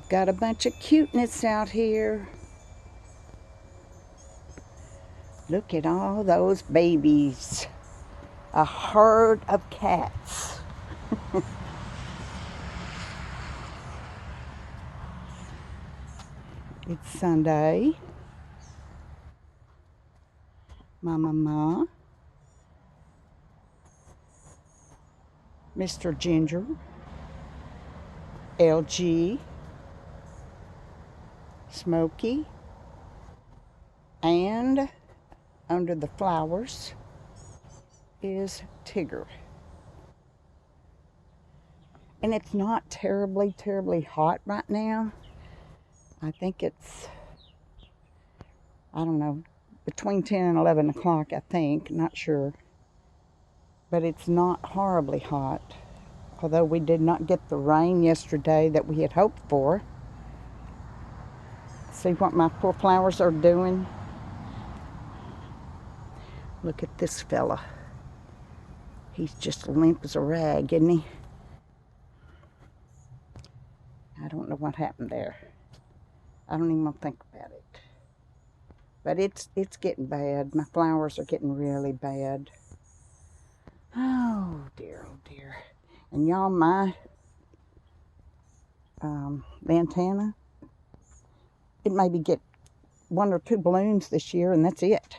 Got a bunch of cuteness out here. Look at all those babies. A herd of cats. It's Sunday. Mama, Mr. Ginger, LG, Smokey, and under the flowers is Tigger. And it's not terribly hot right now. I think it's, I don't know, between 10 and 11 o'clock, I think. Not sure. But it's not horribly hot. Although we did not get the rain yesterday that we had hoped for. See what my poor flowers are doing? Look at this fella. He's just limp as a rag, isn't he? I don't know what happened there. I don't even want to think about it. But it's getting bad. My flowers are getting really bad. Oh dear. And y'all, my lantana, it maybe get 1 or 2 blooms this year, and that's it.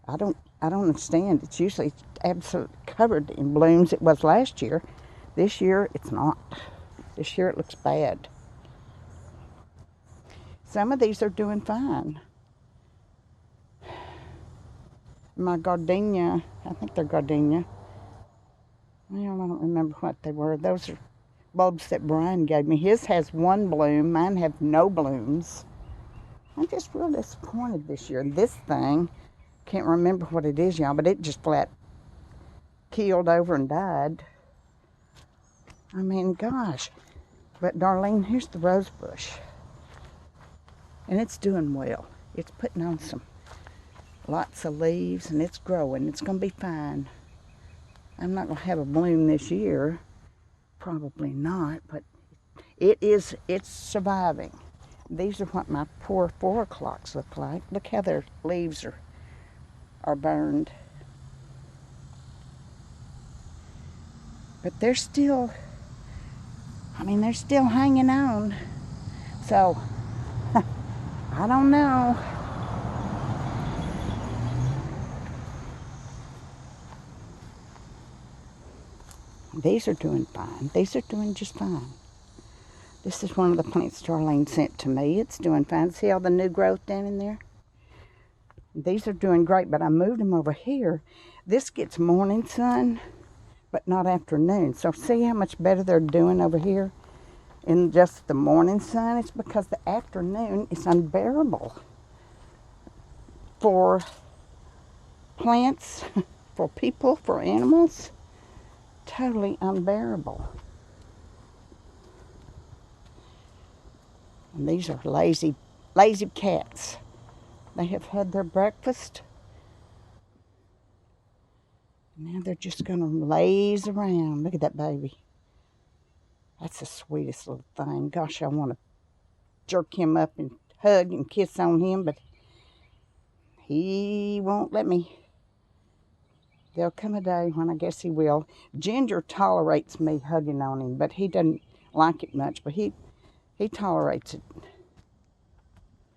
I don't understand. It's usually absolutely covered in blooms. It was last year. This year, it's not. This year, it looks bad. Some of these are doing fine. My gardenia, I think they're gardenia. Well, I don't remember what they were. Those are bulbs that Brian gave me. His has 1 bloom. Mine have no blooms. I'm just real disappointed this year. This thing, can't remember what it is, y'all, but it just flat keeled over and died. I mean, gosh. But Darlene, here's the rose bush. And it's doing well. It's putting on lots of leaves, and it's growing. It's going to be fine. I'm not going to have a bloom this year. Probably not, but it's surviving. These are what my poor 4 o'clocks look like. Look how their leaves are burned. But they're still, they're still hanging on. So, I don't know. These are doing fine. These are doing just fine. This is one of the plants Darlene sent to me. It's doing fine. See all the new growth down in there? These are doing great, but I moved them over here. This gets morning sun, but not afternoon. So see how much better they're doing over here in just the morning sun? It's because the afternoon is unbearable for plants, for people, for animals. Totally unbearable. And these are lazy cats. They have had their breakfast. Now they're just going to laze around. Look at that baby. That's the sweetest little thing. Gosh, I want to jerk him up and hug and kiss on him, but he won't let me. There'll come a day when I guess he will. Ginger tolerates me hugging on him, but he doesn't like it much, but he tolerates it.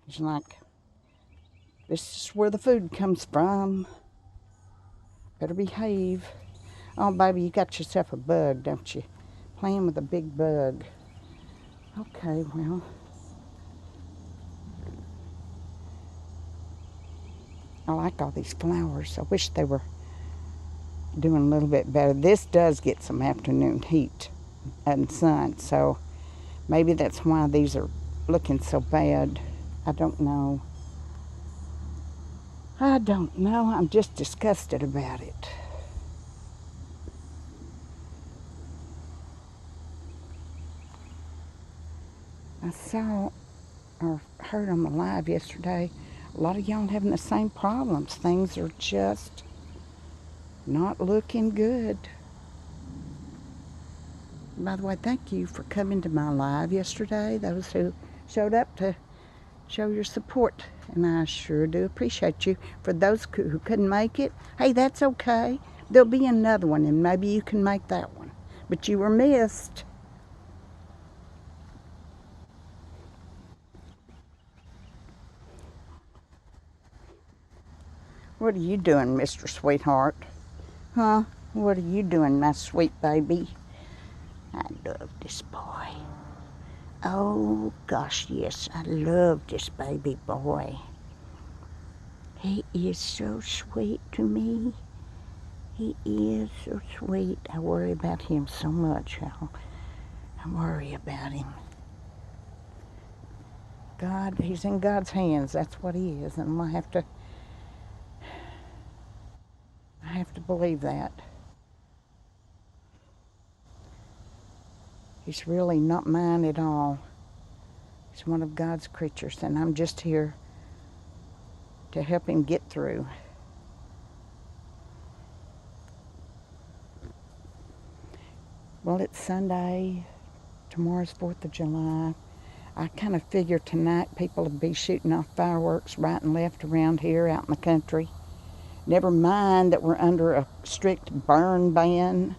He's like, this is where the food comes from. Better behave. Oh, baby, you got yourself a bug, don't you? Playing with a big bug. Okay, well. I like all these flowers. I wish they were doing a little bit better. This does get some afternoon heat and sun, so maybe that's why these are looking so bad. I don't know. I'm just disgusted about it. I saw or heard on the live yesterday, a lot of y'all having the same problems. Things are just not looking good. By the way, thank you for coming to my live yesterday, those who showed up to show your support, and I sure do appreciate you. For those who couldn't make it, hey, that's okay. There'll be another one, and maybe you can make that one. But you were missed. What are you doing, Mr. Sweetheart? Huh? What are you doing, my sweet baby? I love this boy. Oh, gosh, yes, I love this baby boy. He is so sweet to me. He is so sweet. I worry about him so much, y'all. I worry about him. God, he's in God's hands. That's what he is, and I have to believe that. He's really not mine at all. He's one of God's creatures, and I'm just here to help him get through. Well, it's Sunday. Tomorrow's 4th of July. I kind of figure tonight people will be shooting off fireworks right and left around here out in the country. Never mind that we're under a strict burn ban.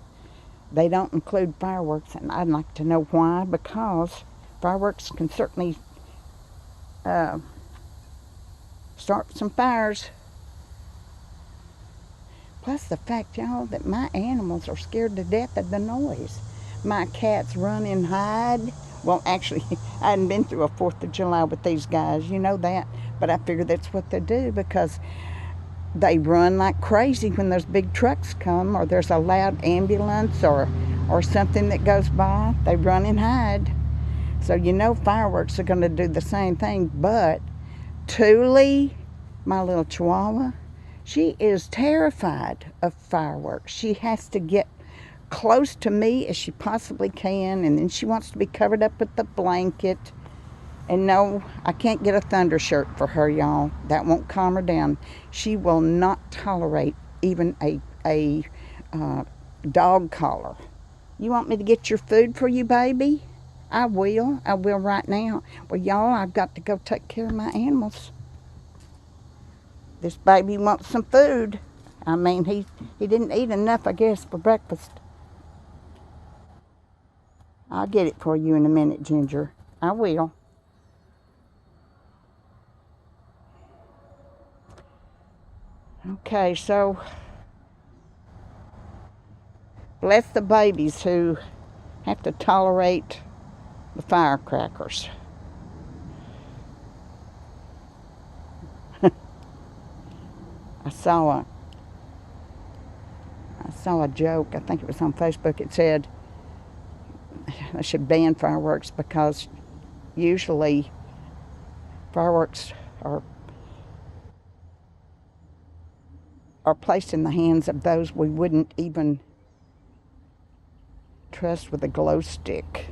They don't include fireworks, and I'd like to know why, because fireworks can certainly start some fires. Plus the fact, y'all, that my animals are scared to death of the noise. My cats run and hide. Well, actually, I hadn't been through a 4th of July with these guys, you know that. But I figure that's what they do, because they run like crazy when those big trucks come, or there's a loud ambulance or something that goes by. They run and hide. So you know fireworks are going to do the same thing. But Thule, my little chihuahua, she is terrified of fireworks. She has to get close to me as she possibly can, and then she wants to be covered up with the blanket. And no, I can't get a thunder shirt for her, y'all. That won't calm her down. She will not tolerate even a dog collar. You want me to get your food for you, baby? I will. I will right now. Well, y'all, I've got to go take care of my animals. This baby wants some food. I mean, he didn't eat enough, I guess, for breakfast. I'll get it for you in a minute, Ginger. I will. Okay, so bless the babies who have to tolerate the firecrackers. I saw a joke, I think it was on Facebook. It said I should ban fireworks because usually fireworks are placed in the hands of those we wouldn't even trust with a glow stick.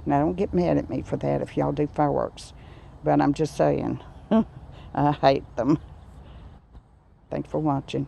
Now, don't get mad at me for that if y'all do fireworks, but I'm just saying, I hate them. Thanks for watching.